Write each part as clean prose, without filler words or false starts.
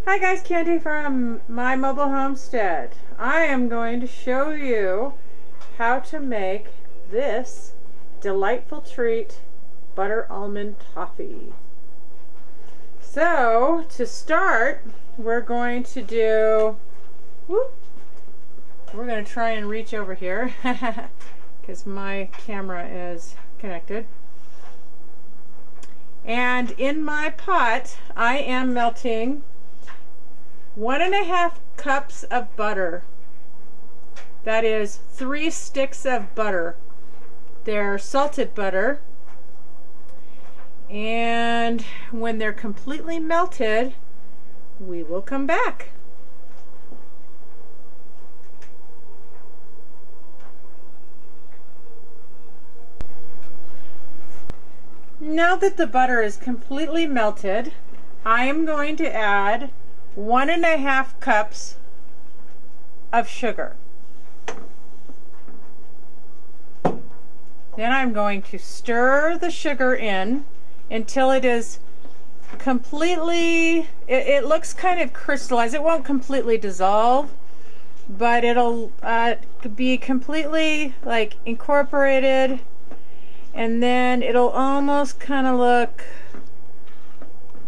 Hi guys, Candy from My Mobile Homestead. I am going to show you how to make this delightful treat, Butter Almond Toffee. So, to start, we're going to do, we're going to try and reach over here because my camera is connected. And in my pot, I am melting 1.5 cups of butter. That is 3 sticks of butter. They're salted butter. And when they're completely melted, we will come back. Now that the butter is completely melted, I am going to add 1.5 cups of sugar. Then I'm going to stir the sugar in until it is completely, it looks kind of crystallized. It won't completely dissolve, but it'll be completely like incorporated, and then it'll almost kind of look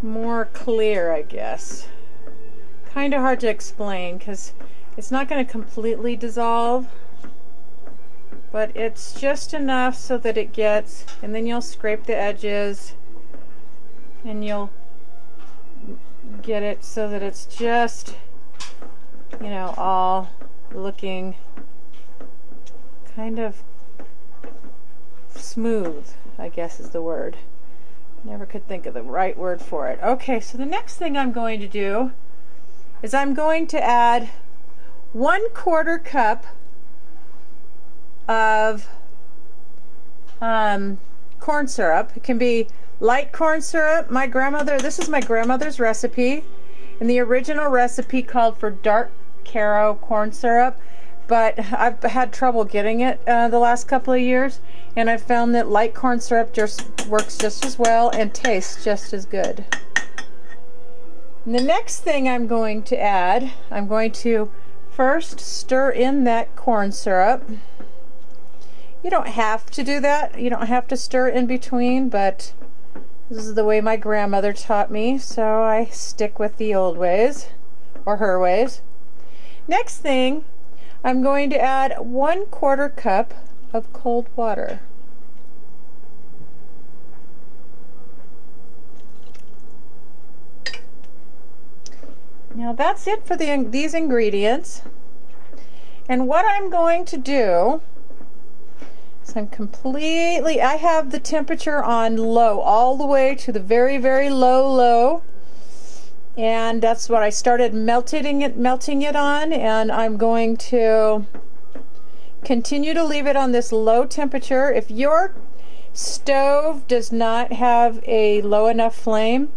more clear, I guess. Kind of hard to explain because it's not going to completely dissolve, but it's just enough so that it gets, and then you'll scrape the edges and you'll get it so that it's just, you know, all looking kind of smooth, I guess is the word. Never could think of the right word for it. Okay, so the next thing I'm going to do is I'm going to add 1/4 cup of corn syrup. It can be light corn syrup. This is my grandmother's recipe, and the original recipe called for dark Caro corn syrup, but I've had trouble getting it the last couple of years, and I've found that light corn syrup just works just as well and tastes just as good. And the next thing I'm going to add, I'm going to first stir in that corn syrup. You don't have to do that. You don't have to stir in between, but this is the way my grandmother taught me, so I stick with the old ways, or her ways. Next thing, I'm going to add 1/4 cup of cold water. Now that's it for these ingredients. And what I'm going to do is I have the temperature on low, all the way to the very, very low. And that's what I started melting it on, and I'm going to continue to leave it on this low temperature. If your stove does not have a low enough flame,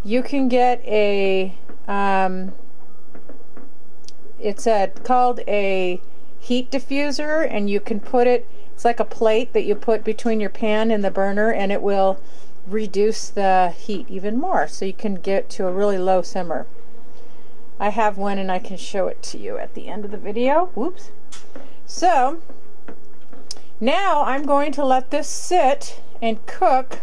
you can get a it's called a heat diffuser, and you can put it, it's like a plate that you put between your pan and the burner, and it will reduce the heat even more, so you can get to a really low simmer. I have one and I can show it to you at the end of the video. Whoops. So now I'm going to let this sit and cook,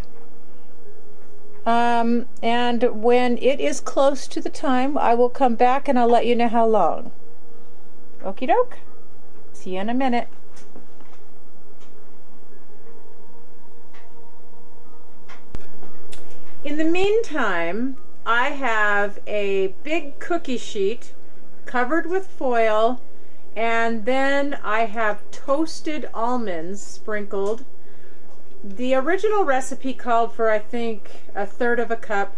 and when it is close to the time, I will come back and I'll let you know how long. Okie doke. See you in a minute. In the meantime, I have a big cookie sheet covered with foil, and then I have toasted almonds sprinkled. The original recipe called for, I think, 1/3 cup.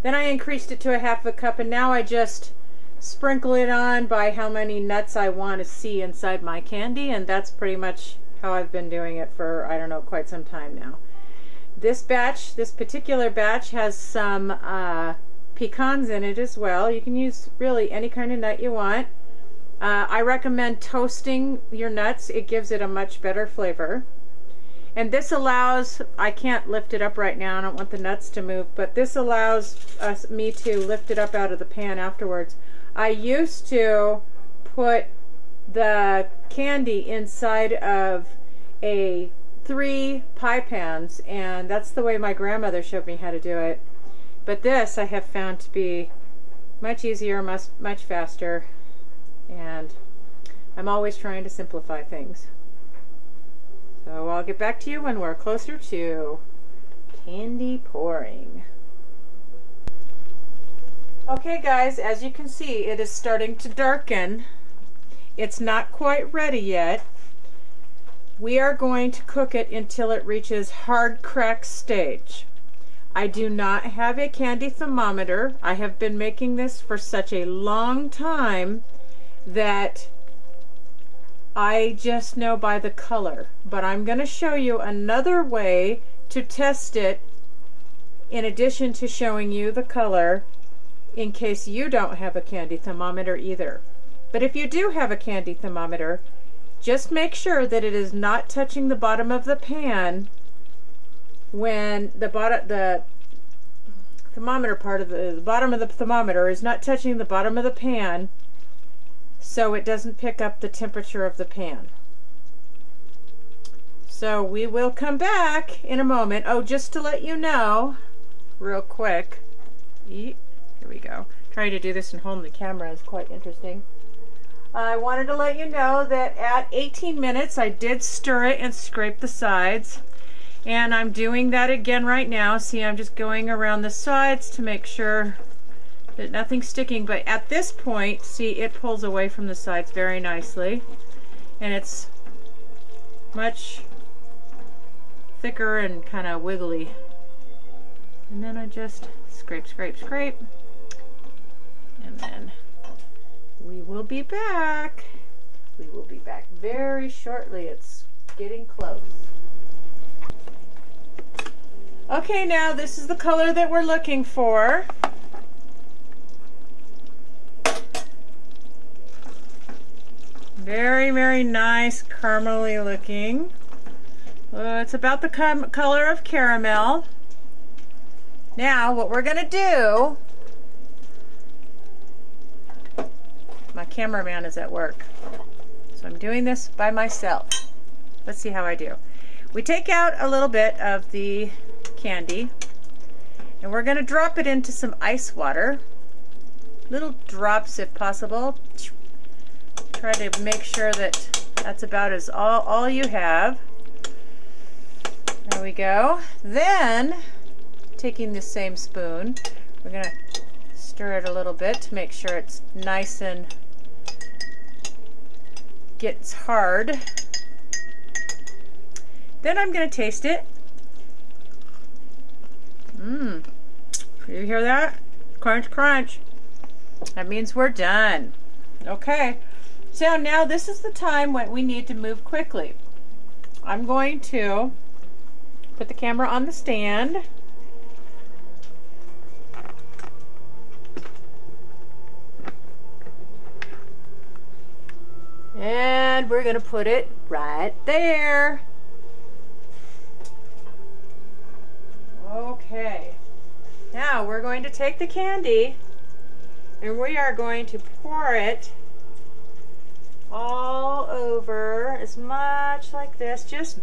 Then I increased it to 1/2 cup, and now I just sprinkle it on by how many nuts I want to see inside my candy, and that's pretty much how I've been doing it for, I don't know, quite some time now. This particular batch has some pecans in it as well. You can use really any kind of nut you want. I recommend toasting your nuts. It gives it a much better flavor. And this allows, I can't lift it up right now, I don't want the nuts to move, but this allows me to lift it up out of the pan afterwards. I used to put the candy inside of 3 pie pans, and that's the way my grandmother showed me how to do it. But this I have found to be much easier, much faster, and I'm always trying to simplify things. So I'll get back to you when we're closer to candy pouring. Okay guys, as you can see, it is starting to darken. It's not quite ready yet. We are going to cook it until it reaches hard crack stage. I do not have a candy thermometer. I have been making this for such a long time that I just know by the color. But I'm going to show you another way to test it in addition to showing you the color, in case you don't have a candy thermometer either. But if you do have a candy thermometer, just make sure that it is not touching the bottom of the pan when the thermometer part of the bottom of the thermometer is not touching the bottom of the pan, so it doesn't pick up the temperature of the pan. So we will come back in a moment. Oh, just to let you know real quick, here we go. Trying to do this and holding the camera is quite interesting. I wanted to let you know that at 18 minutes I did stir it and scrape the sides, and I'm doing that again right now. See, I'm just going around the sides to make sure that nothing's sticking, but at this point, see, it pulls away from the sides very nicely, and it's much thicker and kind of wiggly. And then I just scrape, scrape, scrape, and then we will be back. We will be back very shortly. It's getting close. Okay, now this is the color that we're looking for. Very, very nice, caramely looking. It's about the color of caramel. Now, what we're gonna do, my cameraman is at work, so I'm doing this by myself. Let's see how I do. We take out a little bit of the candy, and we're gonna drop it into some ice water. Little drops if possible. Try to make sure that that's about as all you have. There we go. Then, taking the same spoon, we're going to stir it a little bit to make sure it's nice and gets hard. Then I'm going to taste it. You hear that? Crunch, crunch. That means we're done. Okay. So now this is the time when we need to move quickly. I'm going to put the camera on the stand. And we're going to put it right there. Okay. Now we're going to take the candy and we are going to pour it all over, as much like this. Just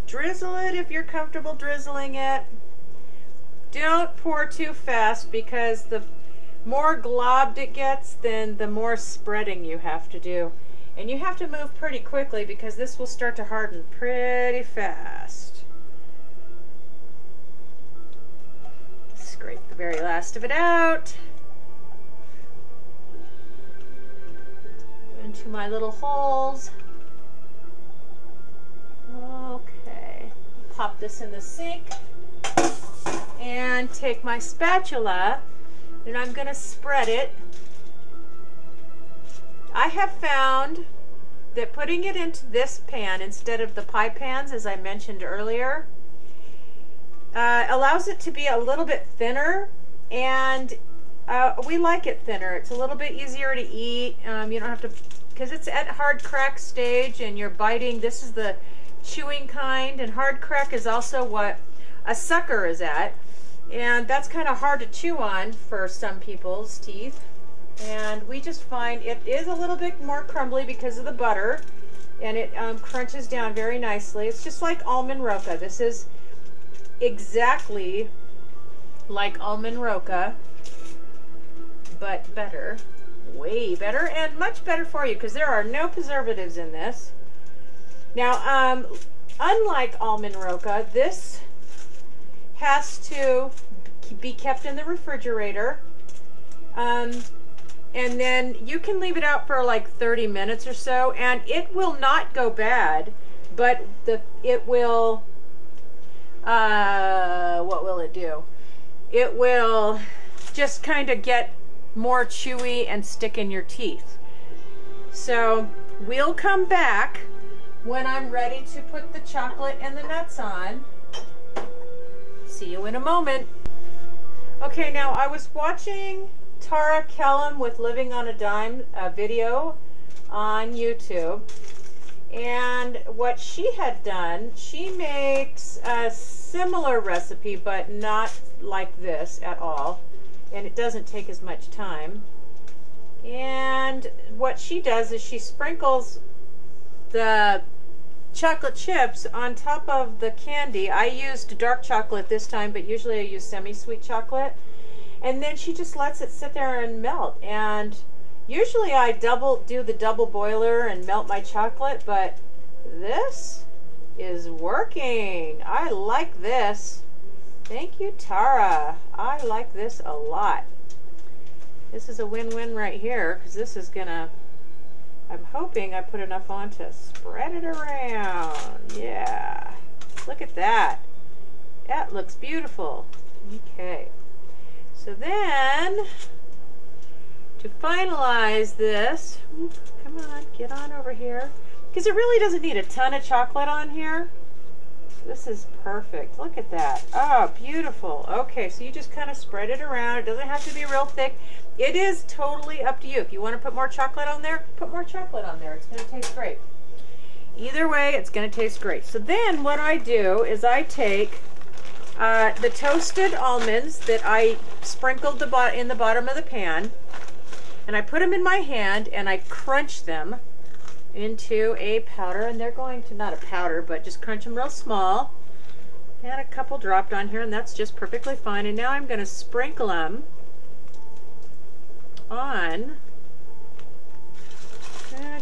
drizzle it if you're comfortable drizzling it. Don't pour too fast, because the more globbed it gets, then the more spreading you have to do. And you have to move pretty quickly because this will start to harden pretty fast. Scrape the very last of it out. Into my little holes. Okay, pop this in the sink and take my spatula and I'm going to spread it. I have found that putting it into this pan instead of the pie pans, as I mentioned earlier, allows it to be a little bit thinner, and we like it thinner. It's a little bit easier to eat. You don't have to, because it's at hard crack stage and you're biting. This is the chewing kind, and hard crack is also what a sucker is at. And that's kind of hard to chew on for some people's teeth. And we just find it is a little bit more crumbly because of the butter, and it crunches down very nicely. It's just like Almond Roca. This is exactly like Almond Roca, but better, way better, and much better for you because there are no preservatives in this. Now, unlike Almond Roca, this has to be kept in the refrigerator, and then you can leave it out for like 30 minutes or so, and it will not go bad, but it will, what will it do? It will just kind of get more chewy and stick in your teeth. So we'll come back when I'm ready to put the chocolate and the nuts on. See you in a moment. Okay, now I was watching Tara Kellum with Living on a Dime video on YouTube, and what she had done, she makes a similar recipe but not like this at all, and it doesn't take as much time. And what she does is she sprinkles the chocolate chips on top of the candy. I used dark chocolate this time, but usually I use semi-sweet chocolate. And then she just lets it sit there and melt. And usually I do the double boiler and melt my chocolate, but this is working. I like this. Thank you, Tara. I like this a lot. This is a win-win right here, because this is gonna, I'm hoping I put enough on to spread it around. Yeah. Look at that. That looks beautiful. Okay. So then, to finalize this, come on, get on over here. Because it really doesn't need a ton of chocolate on here. This is perfect. Look at that. Oh, beautiful. Okay, so you just kind of spread it around. It doesn't have to be real thick. It is totally up to you. If you want to put more chocolate on there, put more chocolate on there. It's going to taste great. Either way, it's going to taste great. So then what I do is I take the toasted almonds that I sprinkled in the bottom of the pan, and I put them in my hand and I crunch them into a powder, and they're going to, not a powder, but just crunch them real small. And a couple dropped on here, and that's just perfectly fine. And now I'm going to sprinkle them on.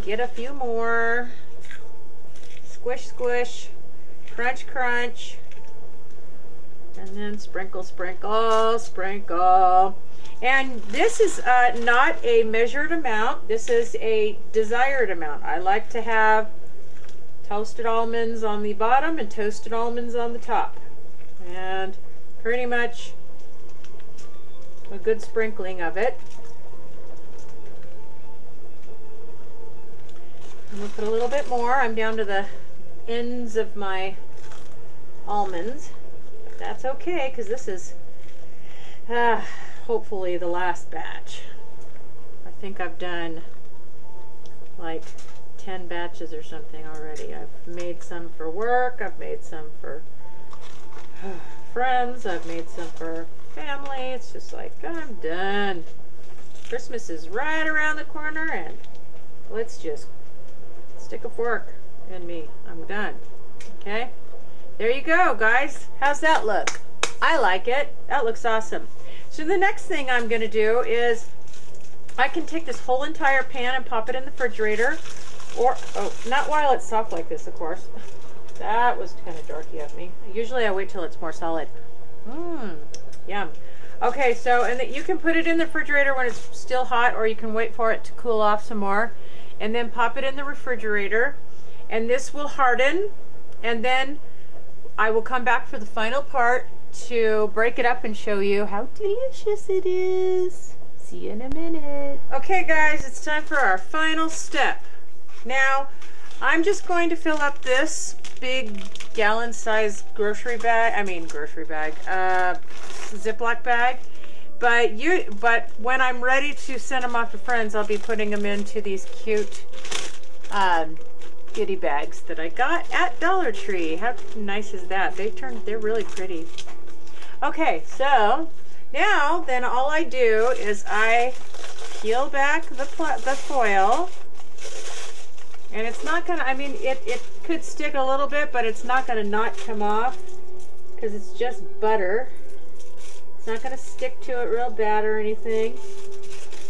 Get a few more. Squish, squish. Crunch, crunch. And then sprinkle, sprinkle, sprinkle. And this is not a measured amount. This is a desired amount. I like to have toasted almonds on the bottom and toasted almonds on the top. And pretty much a good sprinkling of it. I'm going to put a little bit more. I'm down to the ends of my almonds. But that's okay, because this is hopefully the last batch. I think I've done like 10 batches or something already. I've made some for work, I've made some for friends, I've made some for family. It's just like, I'm done. Christmas is right around the corner, and let's just stick a fork in me. I'm done. Okay? There you go, guys. How's that look? I like it. That looks awesome. So the next thing I'm going to do is I can take this whole entire pan and pop it in the refrigerator, or, oh, not while it's soft like this, of course. That was kind of dorky of me. Usually I wait till it's more solid. Yum. Okay, so, and you can put it in the refrigerator when it's still hot, or you can wait for it to cool off some more, and then pop it in the refrigerator, and this will harden, and then I will come back for the final part to break it up and show you how delicious it is. See you in a minute. Okay guys, it's time for our final step. Now, I'm just going to fill up this big gallon-sized Ziploc bag. But when I'm ready to send them off to friends, I'll be putting them into these cute goodie bags that I got at Dollar Tree. How nice is that? They're really pretty. Okay, so now then all I do is I peel back the foil, and it's not gonna, I mean, it could stick a little bit, but it's not gonna not come off because it's just butter. It's not gonna stick to it real bad or anything.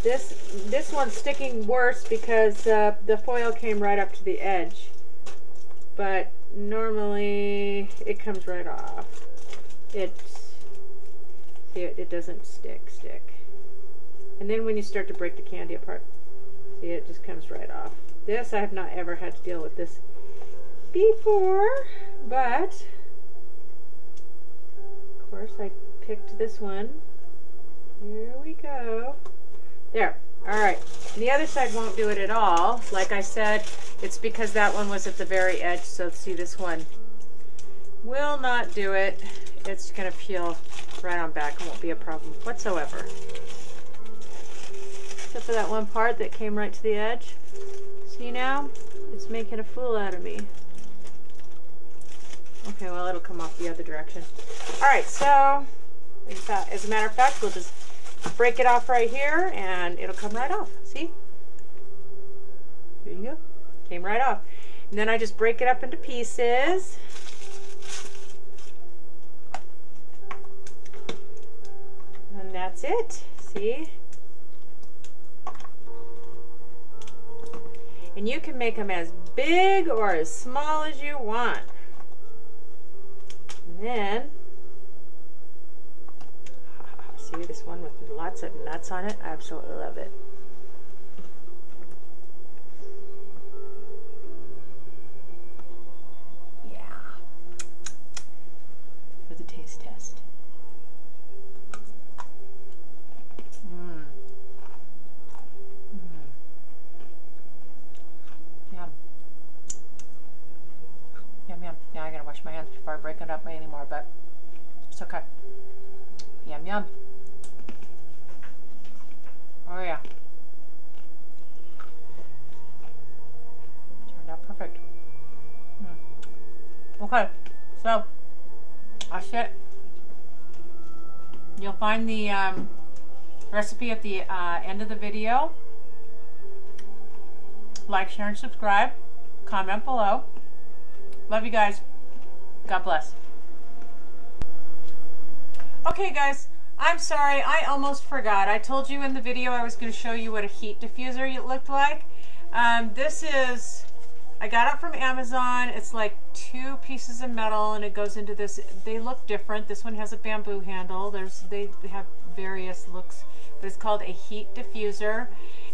This one's sticking worse because the foil came right up to the edge, but normally it comes right off. It doesn't stick. And then when you start to break the candy apart, see, it just comes right off. This, I have not ever had to deal with this before, but of course I picked this one. Here we go. There. Alright. The other side won't do it at all. Like I said, it's because that one was at the very edge, so see, this one will not do it. It's going to peel right on back and won't be a problem whatsoever. Except for that one part that came right to the edge. See now? It's making a fool out of me. Okay, well, it'll come off the other direction. Alright, so as a matter of fact, we'll just break it off right here and it'll come right off. See? There you go. Came right off. And then I just break it up into pieces. And that's it. See? And you can make them as big or as small as you want. And then, see this one with lots of nuts on it? I absolutely love it. Yeah. For the taste test. Yum. Yum, yum. Yeah, I gotta wash my hands before I break it up anymore, but it's okay. Yum, yum. Oh yeah. Turned out perfect. Okay, so that's it. You'll find the recipe at the end of the video. Like, share, and subscribe. Comment below. Love you guys. God bless. Okay guys, I'm sorry, I almost forgot. I told you in the video I was going to show you what a heat diffuser looked like. This is, I got it from Amazon. It's like 2 pieces of metal and it goes into this. They look different. This one has a bamboo handle. They have various looks, but it's called a heat diffuser.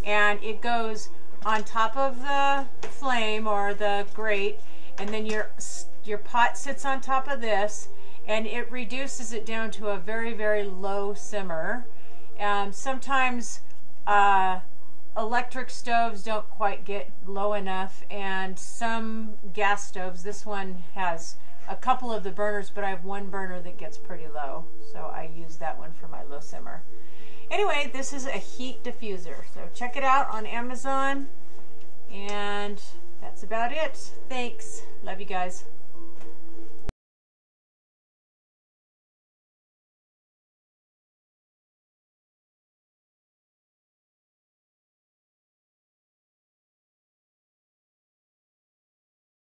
And it goes on top of the flame or the grate, and then your pot sits on top of this, and it reduces it down to a very, very low simmer. Sometimes electric stoves don't quite get low enough, and some gas stoves, this one has a couple of the burners, but I have one burner that gets pretty low, so I use that one for my low simmer. Anyway, this is a heat diffuser, so check it out on Amazon, and that's about it. Thanks. Love you guys.